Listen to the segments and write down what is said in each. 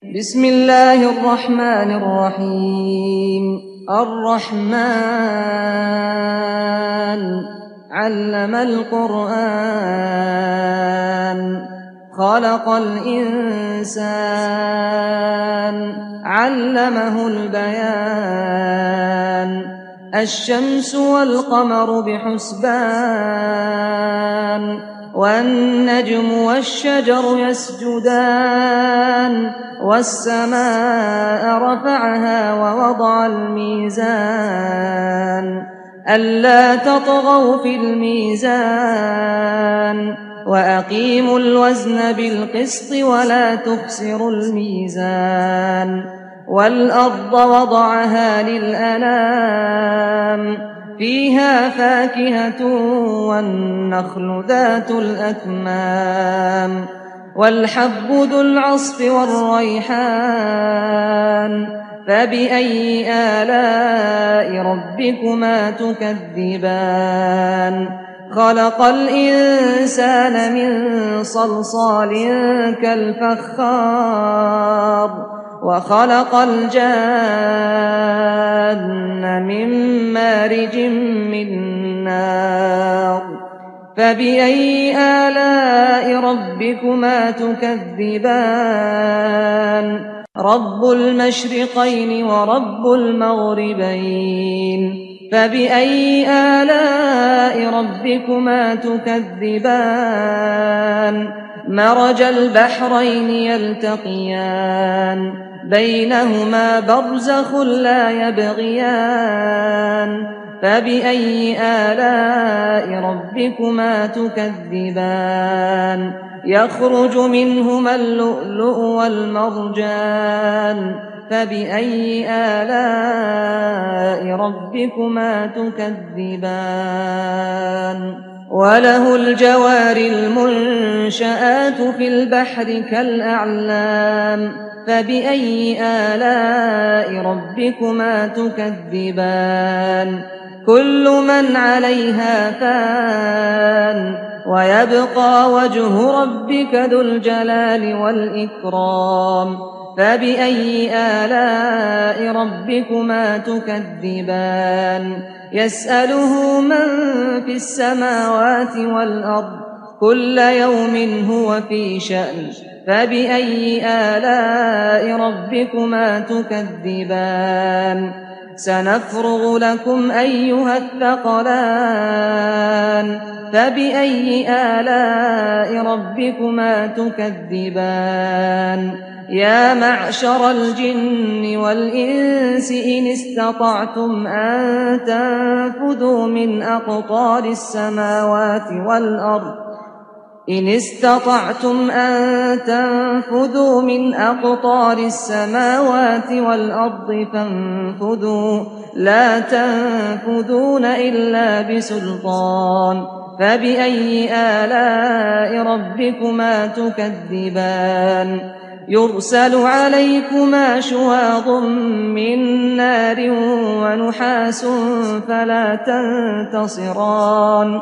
بسم الله الرحمن الرحيم الرحمن علم القرآن خلق الإنسان علمه البيان الشمس والقمر بحسبان والنجم والشجر يسجدان والسماء رفعها ووضع الميزان ألا تطغوا في الميزان وأقيموا الوزن بالقسط ولا تخسروا الميزان والأرض وضعها للأنام فيها فاكهة والنخل ذات الأكمام والحب ذو العصف والريحان فبأي آلاء ربكما تكذبان خلق الإنسان من صلصال كالفخار وخلق الجان من مارج من نار فبأي آلاء ربكما تكذبان رب المشرقين ورب المغربين فبأي آلاء ربكما تكذبان مرج البحرين يلتقيان بينهما برزخ لا يبغيان فبأي آلاء ربكما تكذبان يخرج منهما اللؤلؤ والمرجان فبأي آلاء ربكما تكذبان وله الجوار المنشآت في البحر كالأعلام فبأي آلاء ربكما تكذبان كل من عليها فان ويبقى وجه ربك ذو الجلال والإكرام فبأي آلاء ربكما تكذبان يسأله من في السماوات والأرض كل يوم هو في شأن فبأي آلاء ربكما تكذبان سنفرغ لكم أيها الثقلان فبأي آلاء ربكما تكذبان يا معشر الجن والإنس إن استطعتم أن تنفذوا من أقطار السماوات والأرض فانفذوا لا تنفذون إلا بسلطان فبأي آلاء ربكما تكذبان يرسل عليكما شواظ من نار ونحاس فلا تنتصران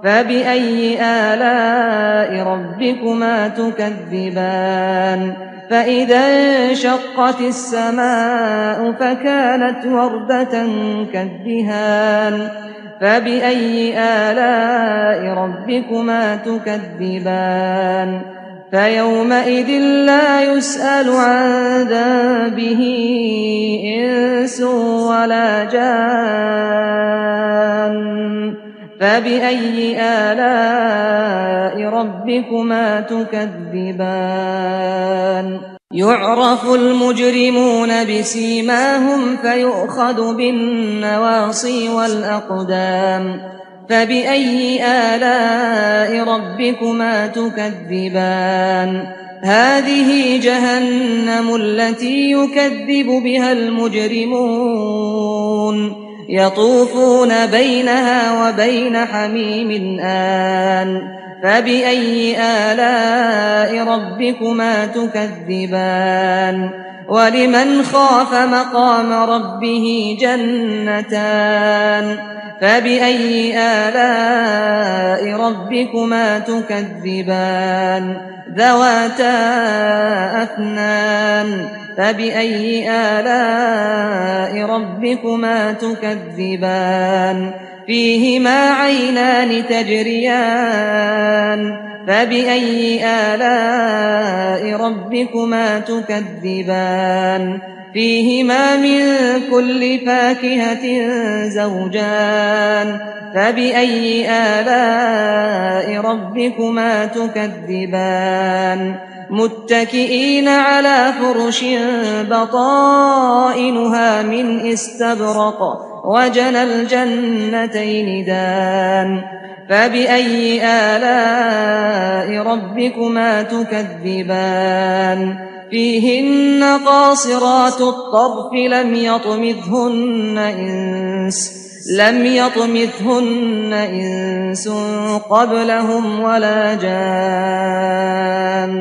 فبأي آلاء ربكما تكذبان فإذا انشقت السماء فكانت وردة كالدهان فبأي آلاء ربكما تكذبان فيومئذ فلا يسأل عن ذنبه إنس ولا جان فبأي آلاء ربكما تكذبان يعرف المجرمون بسيماهم فيؤخذ بالنواصي والأقدام فبأي آلاء ربكما تكذبان هذه جهنم التي يكذب بها المجرمون يطوفون بينها وبين حميم آن فبأي آلاء ربكما تكذبان ولمن خاف مقام ربه جنتان فبأي آلاء ربكما تكذبان ذواتا أفنان فبأي آلاء ربكما تكذبان فيهما عينان تجريان فبأي آلاء ربكما تكذبان فيهما من كل فاكهة زوجان فبأي آلاء ربكما تكذبان متكئين على فرش بطائنها من استبرق وجنى الجنتين دان فبأي آلاء ربكما تكذبان فيهن قاصرات الطرف لم يطمثهن إنس قبلهم ولا جان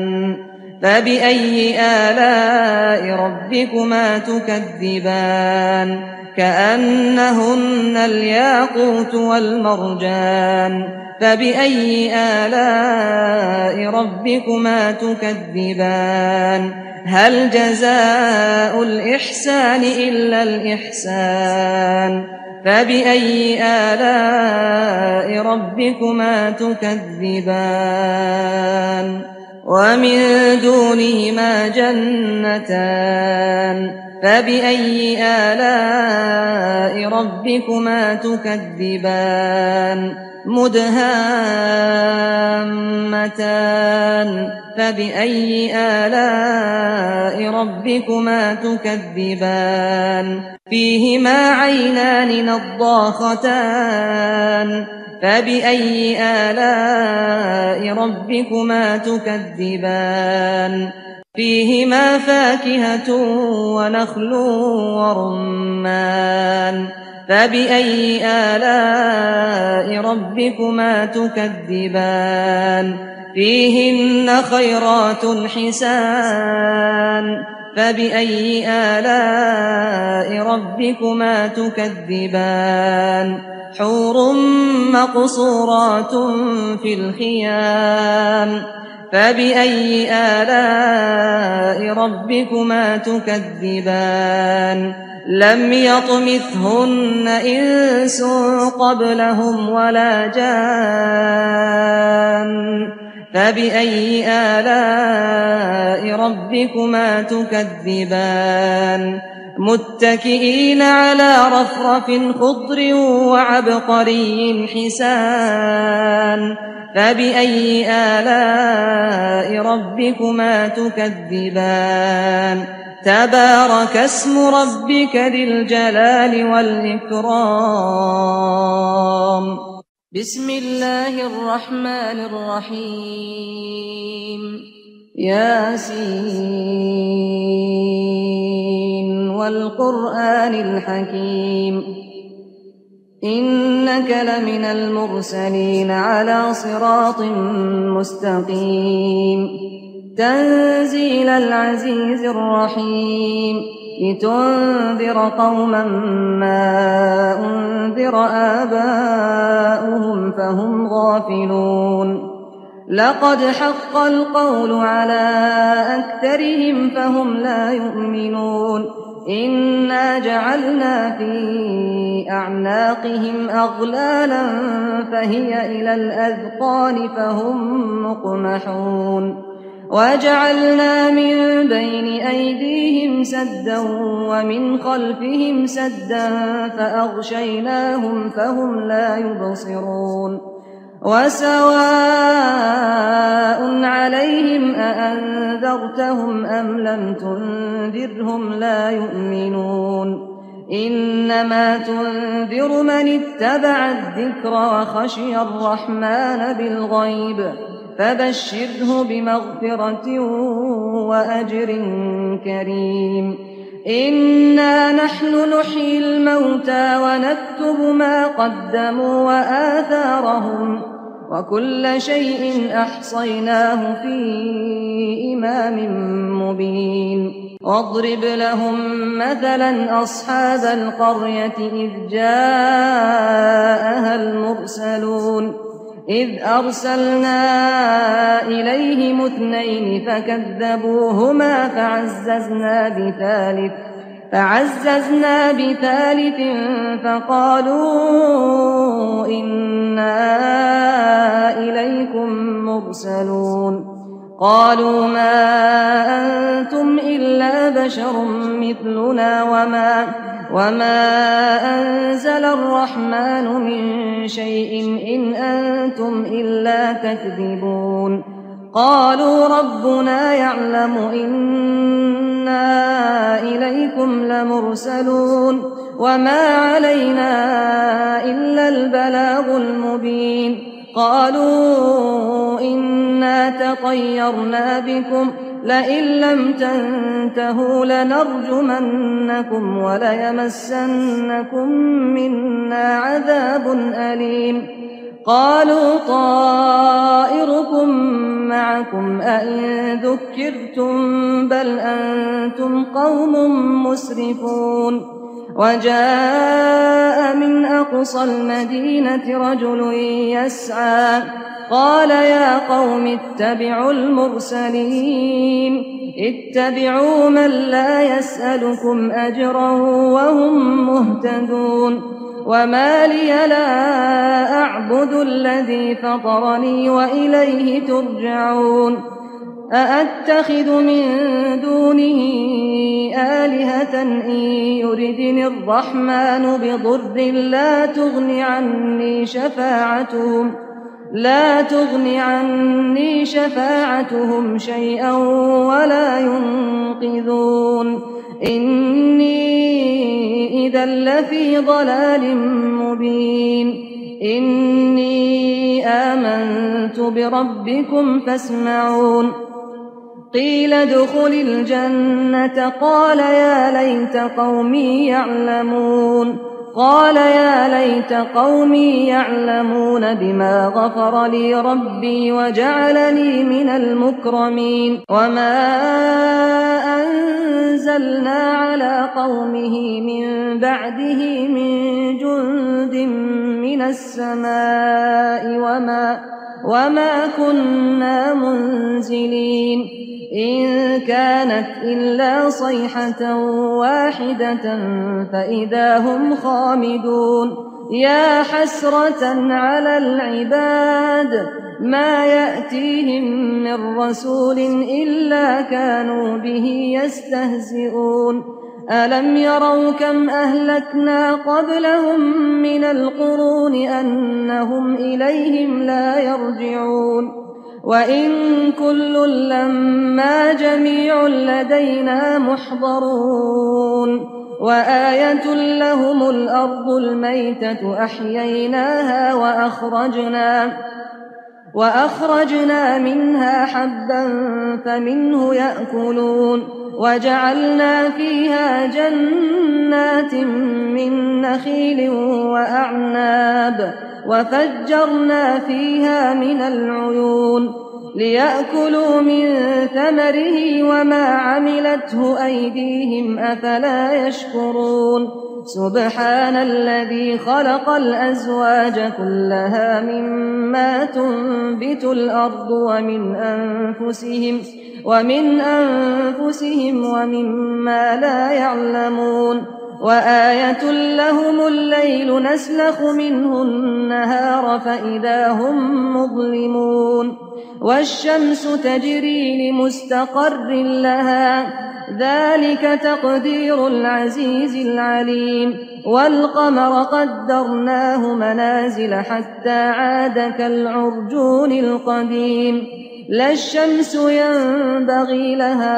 فبأي آلاء ربكما تكذبان كأنهن الياقوت والمرجان فبأي آلاء ربكما تكذبان هل جزاء الإحسان إلا الإحسان فبأي آلاء ربكما تكذبان ومن دونهما جنتان فبأي آلاء ربكما تكذبان مدهامتان فبأي آلاء ربكما تكذبان فيهما عينان نضاختان فبأي آلاء ربكما تكذبان فيهما فاكهة ونخل ورمان فبأي آلاء ربكما تكذبان فيهن خيرات حسان فبأي آلاء ربكما تكذبان حور مقصورات في الخيام فبأي آلاء ربكما تكذبان لم يطمثهن إنس قبلهم ولا جان فبأي آلاء ربكما تكذبان متكئين على رفرف خضر وعبقري حسان فبأي آلاء ربكما تكذبان تبارك اسم ربك ذي الجلال والإكرام بسم الله الرحمن الرحيم ياسين والقرآن الحكيم إنك لمن المرسلين على صراط مستقيم تنزيل العزيز الرحيم لتنذر قوما ما أنذر آباؤهم فهم غافلون لقد حق القول على أكثرهم فهم لا يؤمنون إنا جعلنا في أعناقهم أغلالا فهي إلى الأذقان فهم مقمحون وجعلنا من بين أيديهم سدا ومن خلفهم سدا فأغشيناهم فهم لا يبصرون وسواء عليهم أأنذرتهم أم لم تنذرهم لا يؤمنون إنما تنذر من اتبع الذكر وخشي الرحمن بالغيب فبشره بمغفرة وأجر كريم إنا نحن نحيي الموتى ونكتب ما قدموا وآثارهم وكل شيء أحصيناه في إمام مبين واضرب لهم مثلا أصحاب القرية إذ جاءها المرسلون إذ أرسلنا إليهم 2 فكذبوهما فعززنا بثالث فقالوا إنا إليكم مرسلون قالوا ما أنتم إلا بشر مثلنا وما أنزل الرحمن من شيء إن أنتم إلا تكذبون قالوا ربنا يعلم إنا إليكم لمرسلون وما علينا إلا البلاغ المبين قالوا إنا تطيرنا بكم لئن لم تنتهوا لنرجمنكم وليمسنكم منا عذاب أليم قالوا طائركم معكم أئن ذكرتم بل أنتم قوم مسرفون وجاء من أقصى المدينة رجل يسعى قال يا قوم اتبعوا المرسلين اتبعوا من لا يسألكم أجرا وهم مهتدون وما لي لا أعبد الذي فطرني وإليه ترجعون أأتخذ من دونه آلهة إن يردني الرحمن بضر لا تغن عني شفاعتهم شيئا ولا ينقذون إني إذا لفي ضلال مبين إني آمنت بربكم فاسمعون قيل ادخل الجنة قال يا ليت قومي يعلمون بما غفر لي ربي وجعلني من المكرمين وما أنزلنا على قومه من بعده من جند من السماء وما كنا منزلين إن كانت إلا صيحة واحدة فإذا هم خامدون يا حسرة على العباد ما يأتيهم من رسول إلا كانوا به يستهزئون ألم يروا كم أهلكنا قبلهم من القرون أنهم إليهم لا يرجعون وإن كل لما جميع لدينا محضرون وآية لهم الأرض الميتة أحييناها وأخرجنا منها حبا فمنه يأكلون وجعلنا فيها جنات من نخيل وأعناب وفجرنا فيها من العيون ليأكلوا من ثمره وما عملته أيديهم أفلا يشكرون سبحان الذي خلق الأزواج كلها مما تنبت الأرض ومن أنفسهم ومما لا يعلمون وآية لهم الليل نسلخ منه النهار فإذا هم مظلمون والشمس تجري لمستقر لها ذلك تقدير العزيز العليم والقمر قدرناه منازل حتى عاد كالعرجون القديم لا الشمس ينبغي لها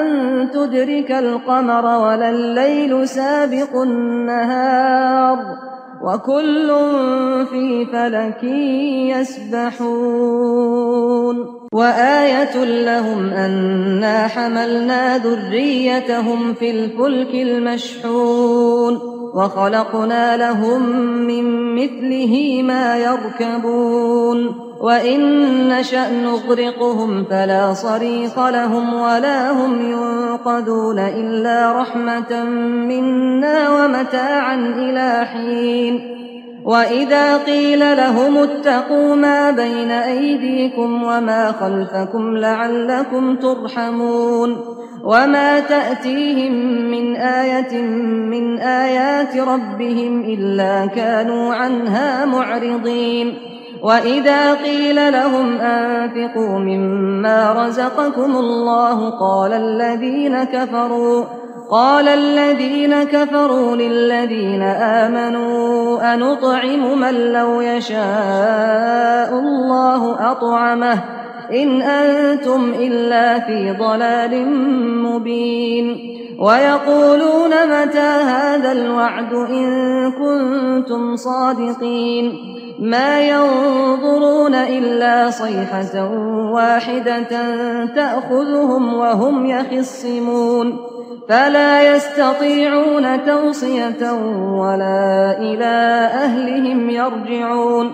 أن تدرك القمر ولا الليل سابق النهار وكل في فلك يسبحون وآية لهم أنا حملنا ذريتهم في الفلك المشحون وخلقنا لهم من مثله ما يركبون وإن نشأ نغرقهم فلا صريخ لهم ولا هم ينقذون إلا رحمة منا ومتاعا إلى حين وإذا قيل لهم اتقوا ما بين أيديكم وما خلفكم لعلكم ترحمون وما تأتيهم من آية من آيات ربهم إلا كانوا عنها معرضين وإذا قيل لهم أنفقوا مما رزقكم الله قال الذين كفروا للذين آمنوا أنطعم من لو يشاء الله أطعمه إن أنتم إلا في ضلال مبين ويقولون متى هذا الوعد إن كنتم صادقين ما ينظرون إلا صيحة واحدة تأخذهم وهم يخصمون فلا يستطيعون توصية ولا إلى أهلهم يرجعون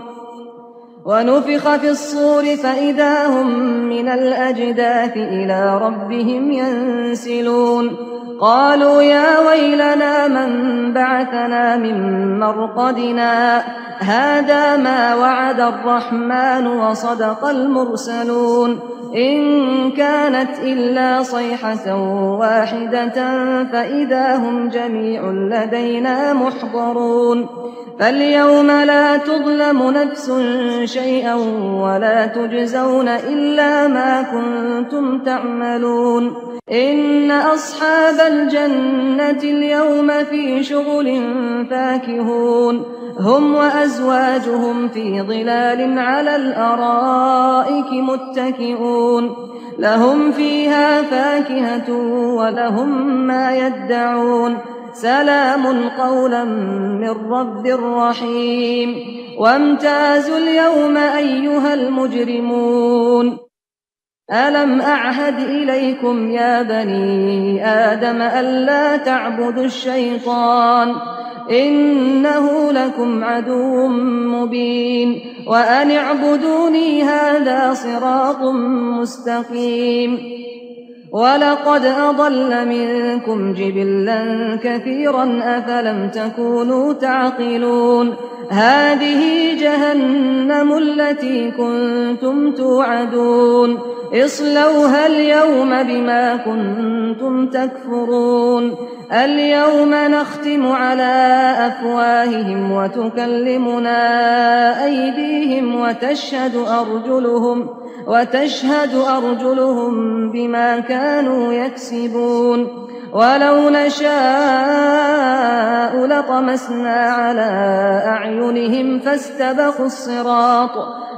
ونفخ في الصور فإذا هم من الأجداث إلى ربهم ينسلون قالوا يا ويلنا من بعثنا من مرقدنا هذا ما وعد الرحمن وصدق المرسلون إن كانت إلا صيحة واحدة فإذا هم جميع لدينا محضرون فاليوم لا تظلم نفس شيئا ولا تجزون إلا ما كنتم تعملون إن أصحاب الجنة اليوم في شغل فاكهون هم وأزواجهم في ظلال على الأرائك متكئون لهم فيها فاكهة ولهم ما يدعون سلام قولا من رب رحيم وامتازوا اليوم أيها المجرمون ألم أعهد إليكم يا بني آدم ألا تعبدوا الشيطان إنه لكم عدو مبين وأن اعبدوني هذا صراط مستقيم ولقد أضل منكم جبلا كثيرا أفلم تكونوا تعقلون هذه جهنم التي كنتم توعدون اصلوها اليوم بما كنتم تكفرون اليوم نختم على أفواههم وتكلمنا أيديهم وتشهد أرجلهم بما كانوا يكسبون ولو نشاء لطمسنا على أعينهم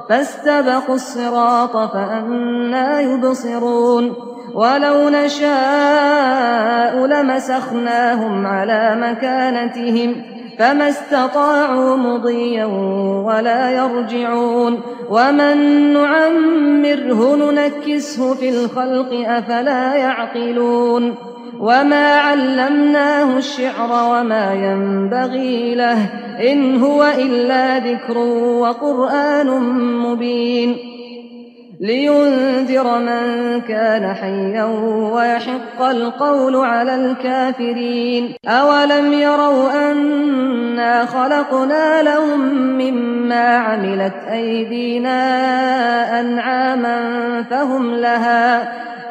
فاستبقوا الصراط فأنى يبصرون ولو نشاء لمسخناهم على مكانتهم فما استطاعوا مضيا ولا يرجعون ومن نعمره ننكسه في الخلق أفلا يعقلون وما علمناه الشعر وما ينبغي له إن هو إلا ذكر وقرآن مبين لينذر من كان حيا ويحق القول على الكافرين أولم يروا أنا خلقنا لهم مما عملت أيدينا أنعاما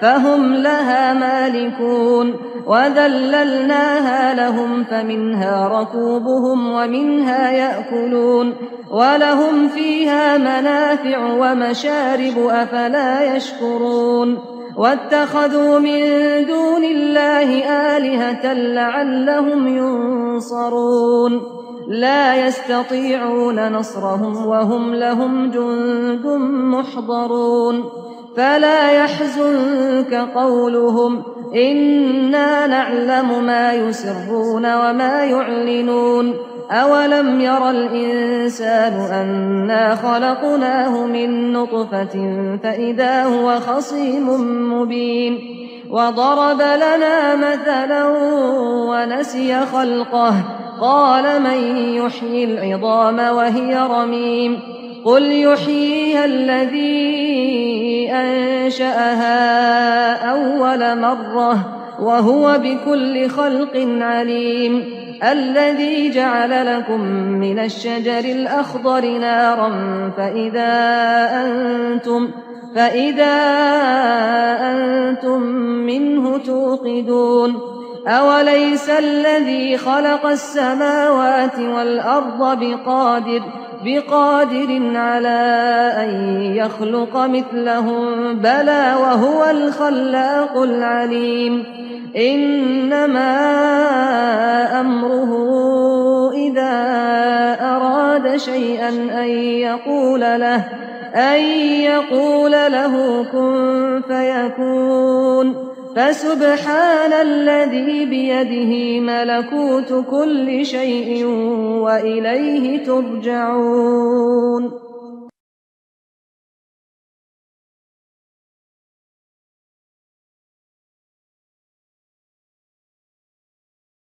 فهم لها مالكون وذللناها لهم فمنها ركوبهم ومنها يأكلون ولهم فيها منافع ومشارب أفلا يشكرون واتخذوا من دون الله آلهة لعلهم ينصرون لا يستطيعون نصرهم وهم لهم جند محضرون فلا يحزنك قولهم إنا نعلم ما يسرون وما يعلنون أولم ير الإنسان أنا خلقناه من نطفة فإذا هو خصيم مبين وضرب لنا مثلا ونسي خلقه قال من يحيي العظام وهي رميم قل يحييها الذي أنشأها أول مرة وهو بكل خلق عليم الذي جعل لكم من الشجر الأخضر نارا فإذا أنتم منه توقدون أوليس الذي خلق السماوات والأرض بقادر على أن يخلق مثلهم بلى وهو الخلاق العليم إنما أمره إذا أراد شيئا أن يقول له كن فيكون فسبحان الذي بيده ملكوت كل شيء وإليه ترجعون